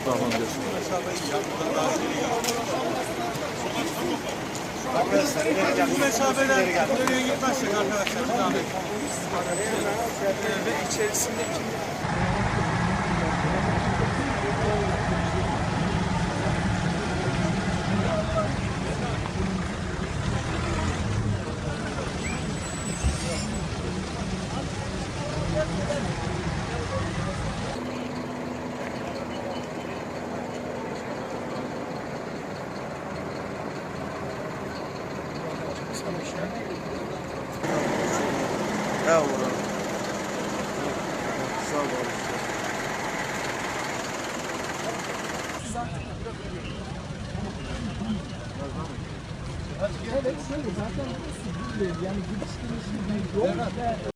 Tamam diyorsun. Bu mesafeden nereye gitmezsek arkadaşlar bir zahmet. Ve içerisindeki Ya ulan. Sağ ol. Evet, şöyle zaten yani gidiş gelişi bir yol ve